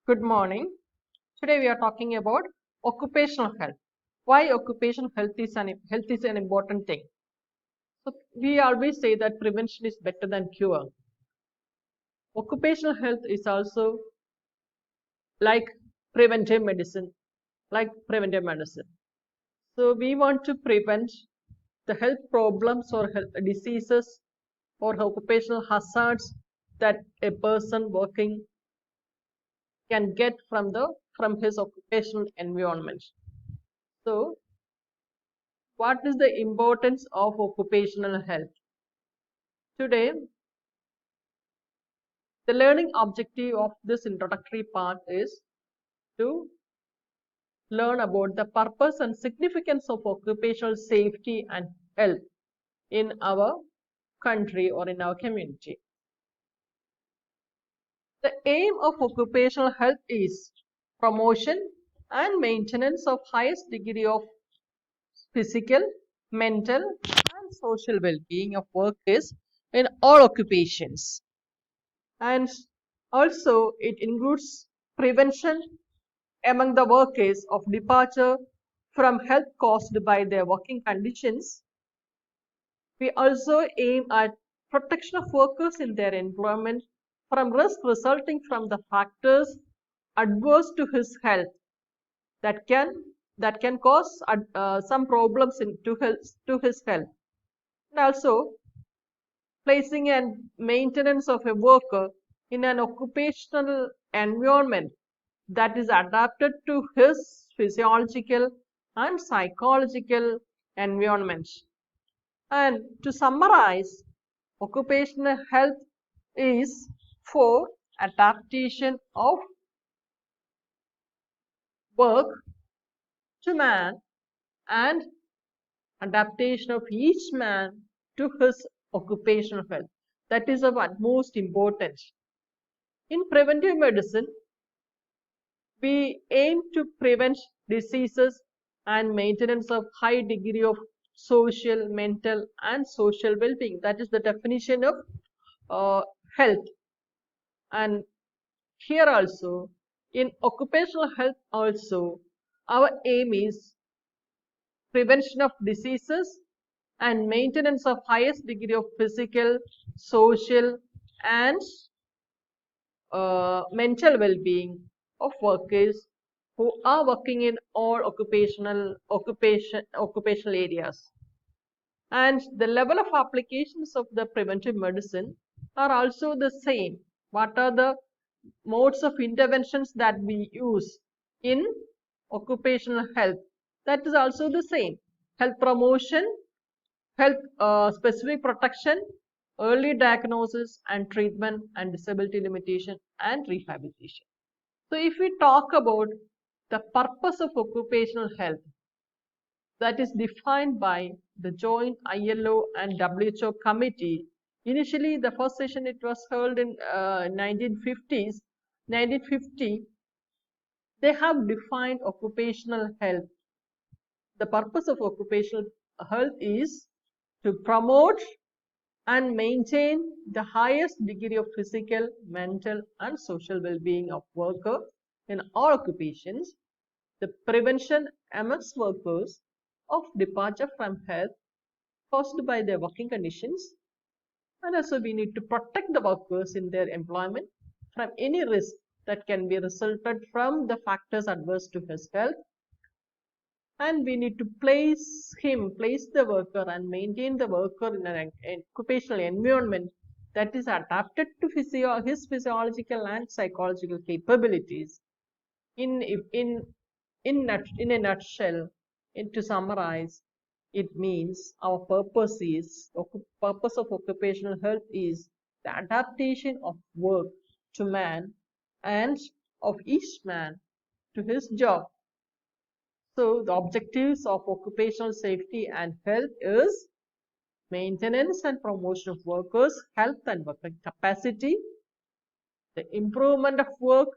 Good morning. Today we are talking about occupational health. Why occupational health is an important thing. So we always say that prevention is better than cure. Occupational health is also like preventive medicine, like preventive medicine. So we want to prevent the health problems or health diseases or occupational hazards that a person working can get from his occupational environment. So what is the importance of occupational health? Today, the learning objective of this introductory part is to learn about the purpose and significance of occupational safety and health in our country or in our community. The aim of occupational health is promotion and maintenance of highest degree of physical, mental, and social well-being of workers in all occupations. And also it includes prevention among the workers of departure from health caused by their working conditions. We also aim at protection of workers in their employment from risk resulting from the factors adverse to his health that can cause some problems to his health, and also placing and maintenance of a worker in an occupational environment that is adapted to his physiological and psychological environment. And to summarize, occupational health is for adaptation of work to man and adaptation of each man to his occupational health. That is of utmost importance. In preventive medicine, we aim to prevent diseases and maintenance of high degree of social, mental, and social well-being. That is the definition of health. And here also, in occupational health also, our aim is prevention of diseases and maintenance of highest degree of physical, social, and mental well-being of workers who are working in all occupational areas. And the level of applications of the preventive medicine are also the same. What are the modes of interventions that we use in occupational health? That is also the same. Health promotion, health specific protection, early diagnosis and treatment, and disability limitation and rehabilitation. So if we talk about the purpose of occupational health, that is defined by the joint ILO and WHO committee. Initially, the first session it was held in 1950s. 1950, they have defined occupational health. The purpose of occupational health is to promote and maintain the highest degree of physical, mental, and social well-being of worker in all occupations, the prevention amongst workers of departure from health caused by their working conditions, and also we need to protect the workers in their employment from any risk that can be resulted from the factors adverse to his health, and we need to place the worker and maintain the worker in an occupational environment that is adapted to his physiological and psychological capabilities. In a nutshell, to summarize, it means our purpose of occupational health is the adaptation of work to man and of each man to his job. So the objectives of occupational safety and health is maintenance and promotion of workers' health and working capacity, the improvement of work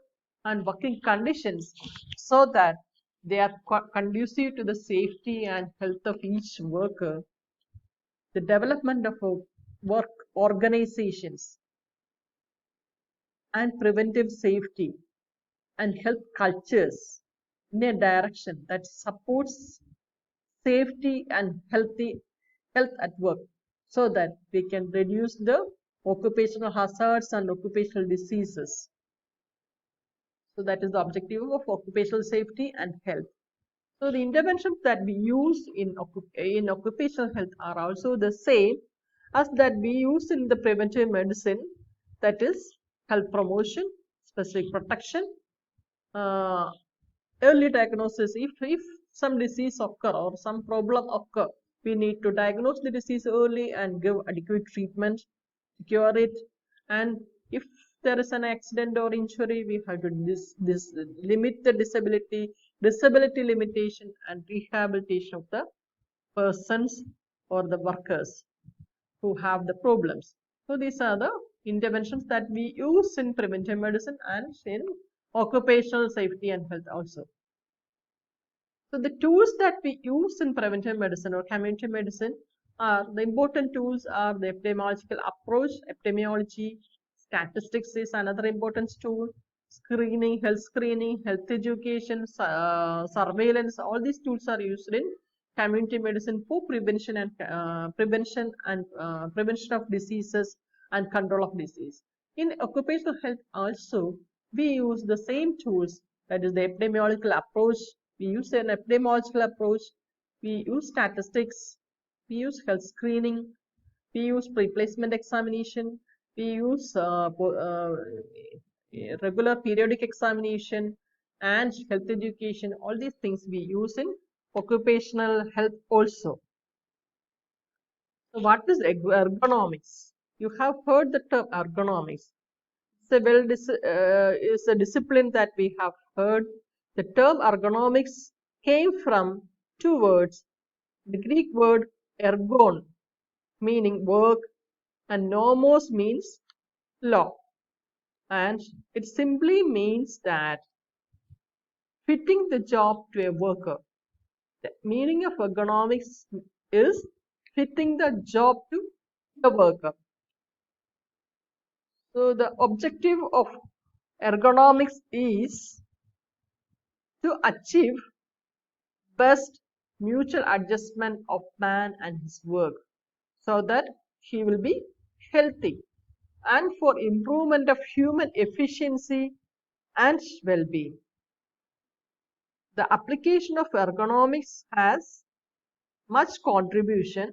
and working conditions so that they are conducive to the safety and health of each worker, the development of work organizations and preventive safety and health cultures in a direction that supports safety and health at work, so that we can reduce the occupational hazards and occupational diseases. So that is the objective of occupational safety and health. So the interventions that we use in occupational health are also the same as that we use in the preventive medicine, that is health promotion, specific protection, uh, early diagnosis. If some disease occur or some problem occur, we need to diagnose the disease early and give adequate treatment to cure it. And if there is an accident or injury, we have to limit the disability limitation and rehabilitation of the persons or the workers who have the problems. So these are the interventions that we use in preventive medicine and in occupational safety and health also. So the tools that we use in preventive medicine or community medicine are the important tools are the epidemiological approach. Epidemiology, statistics is another important tool. Screening, health education, surveillance. All these tools are used in community medicine for prevention and prevention of diseases and control of disease. In occupational health also, we use the same tools, that is the epidemiological approach. We use an epidemiological approach, we use statistics, we use health screening, we use pre-placement examination, we use regular periodic examination and health education. All these things we use in occupational health also. So what is ergonomics? You have heard the term ergonomics. It's a discipline that we have heard. The term ergonomics came from two words. The Greek word ergon, meaning work, and nomos means law. And it simply means that fitting the job to a worker. The meaning of ergonomics is fitting the job to the worker. So the objective of ergonomics is to achieve best mutual adjustment of man and his work, so that he will be healthy, and for improvement of human efficiency and well-being. The application of ergonomics has much contribution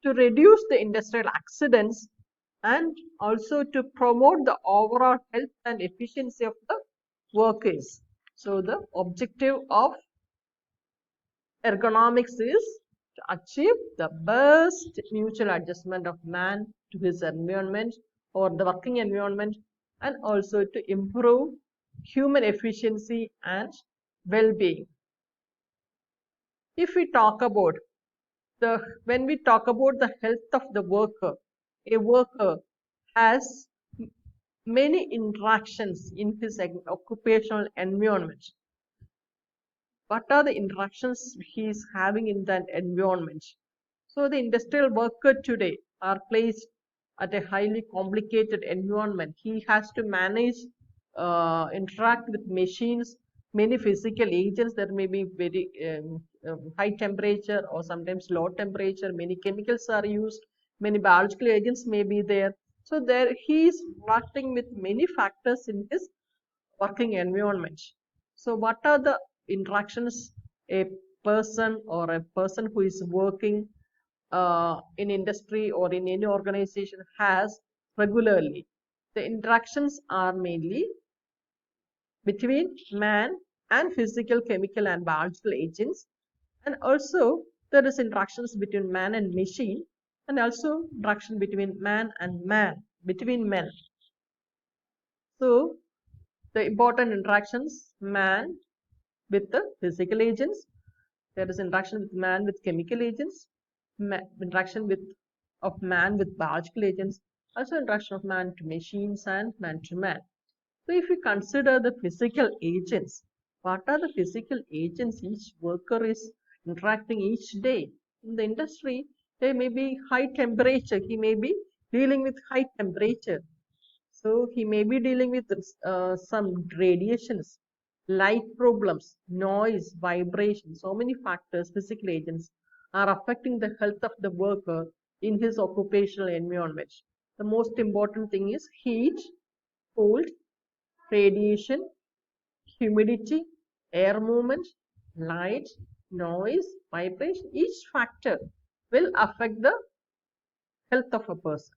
to reduce the industrial accidents and also to promote the overall health and efficiency of the workers. So the objective of ergonomics is to achieve the best mutual adjustment of man to his environment or the working environment, and also to improve human efficiency and well-being. If we talk about when we talk about the health of the worker, a worker has many interactions in his occupational environment. What are the interactions he is having in that environment? So the industrial worker today are placed at a highly complicated environment. He has to manage, interact with machines, many physical agents. There may be very high temperature or sometimes low temperature. Many chemicals are used. Many biological agents may be there. So there he is interacting with many factors in his working environment. So what are the interactions a person who is working in industry or in any organization has regularly? The interactions are mainly between man and physical, chemical and biological agents, and also there is interactions between man and machine, and also interaction between man and man, between men. So the important interactions: man with the physical agents, there is interaction with man with chemical agents, interaction of man with biological agents, also interaction of man to machines and man to man. So if we consider the physical agents, what are the physical agents each worker is interacting each day? In the industry, there may be high temperature. He may be dealing with high temperature. So he may be dealing with some radiations. light problems, noise, vibration, so many factors, physical agents are affecting the health of the worker in his occupational environment. The most important thing is heat, cold, radiation, humidity, air movement, light, noise, vibration. Each factor will affect the health of a person.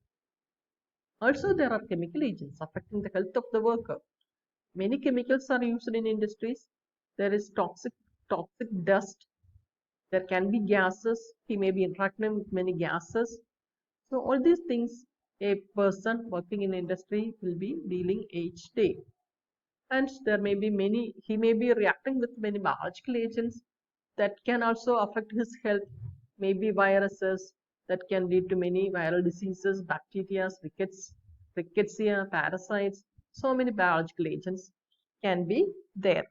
Also, there are chemical agents affecting the health of the worker. Many chemicals are used in industries. There is toxic dust. There can be gases. He may be interacting with many gases. So all these things a person working in industry will be dealing each day. And there may be many, he may be reacting with many biological agents that can also affect his health, maybe viruses that can lead to many viral diseases, bacteria, rickettsia, parasites. So many biological agents can be there.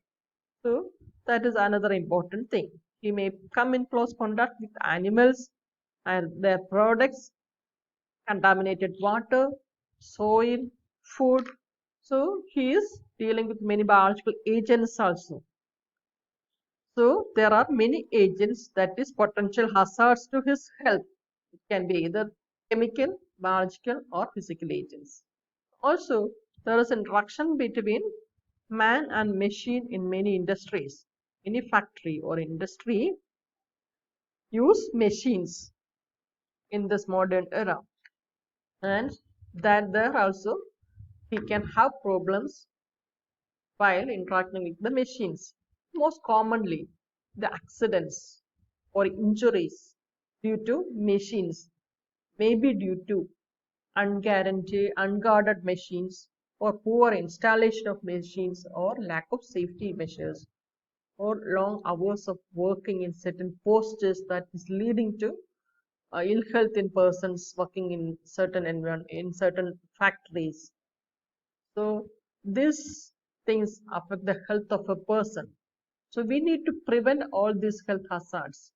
So that is another important thing. He may come in close contact with animals and their products, contaminated water, soil, food. So he is dealing with many biological agents also. So there are many agents that is potential hazards to his health. It can be either chemical, biological, or physical agents. Also, there is interaction between man and machine in many industries. Any factory or industry use machines in this modern era, and that there also he can have problems while interacting with the machines. Most commonly, the accidents or injuries due to machines may be due to unguarded machines or poor installation of machines or lack of safety measures or long hours of working in certain postures that is leading to ill health in persons working in certain in certain factories. So these things affect the health of a person. So we need to prevent all these health hazards.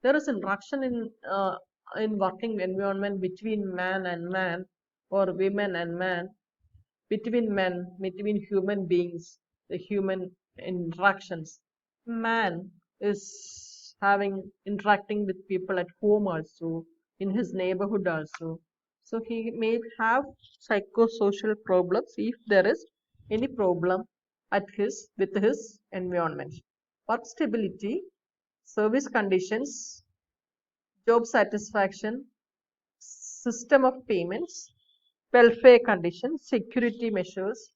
There is interaction in working environment between man and man or women and man, between men, between human beings, the human interactions. Man is having interacting with people at home also, in his neighborhood also. So he may have psychosocial problems if there is any problem at his with his environment. Work stability, service conditions, job satisfaction, system of payments, welfare conditions, security measures,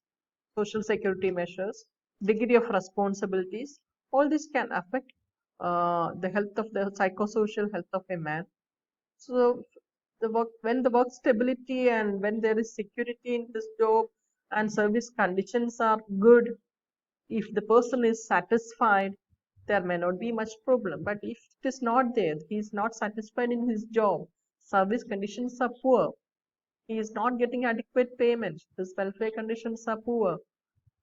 social security measures, degree of responsibilities, all this can affect the health of the psychosocial health of a man. So when the work stability and when there is security in this job and service conditions are good, if the person is satisfied, there may not be much problem. But if it is not there, he is not satisfied in his job, service conditions are poor, he is not getting adequate payment, his welfare conditions are poor,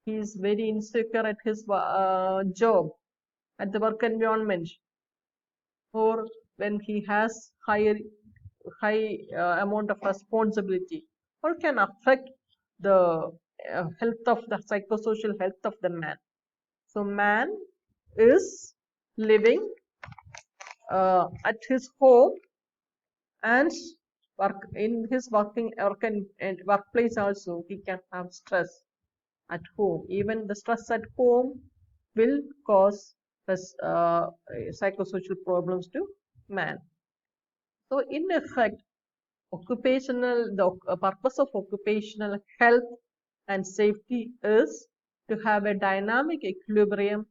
he is very insecure at his job, at the work environment, or when he has high amount of responsibility, or can affect the health of the psychosocial health of the man. So man is living at his home and work in his and workplace also. He can have stress at home. Even the stress at home will cause psychosocial problems to man. So in effect, the purpose of occupational health and safety is to have a dynamic equilibrium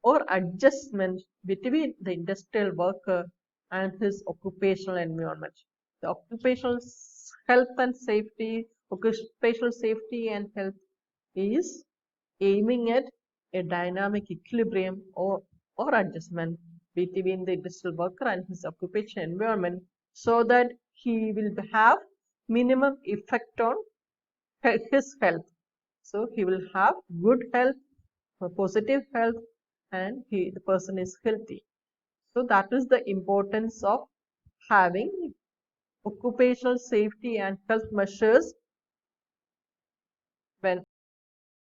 or adjustment between the industrial worker and his occupational environment. The occupational safety and health is aiming at a dynamic equilibrium or adjustment between the industrial worker and his occupational environment so that he will have minimum effect on his health. So he will have good health, positive health, and the person is healthy. So that is the importance of having occupational safety and health measures when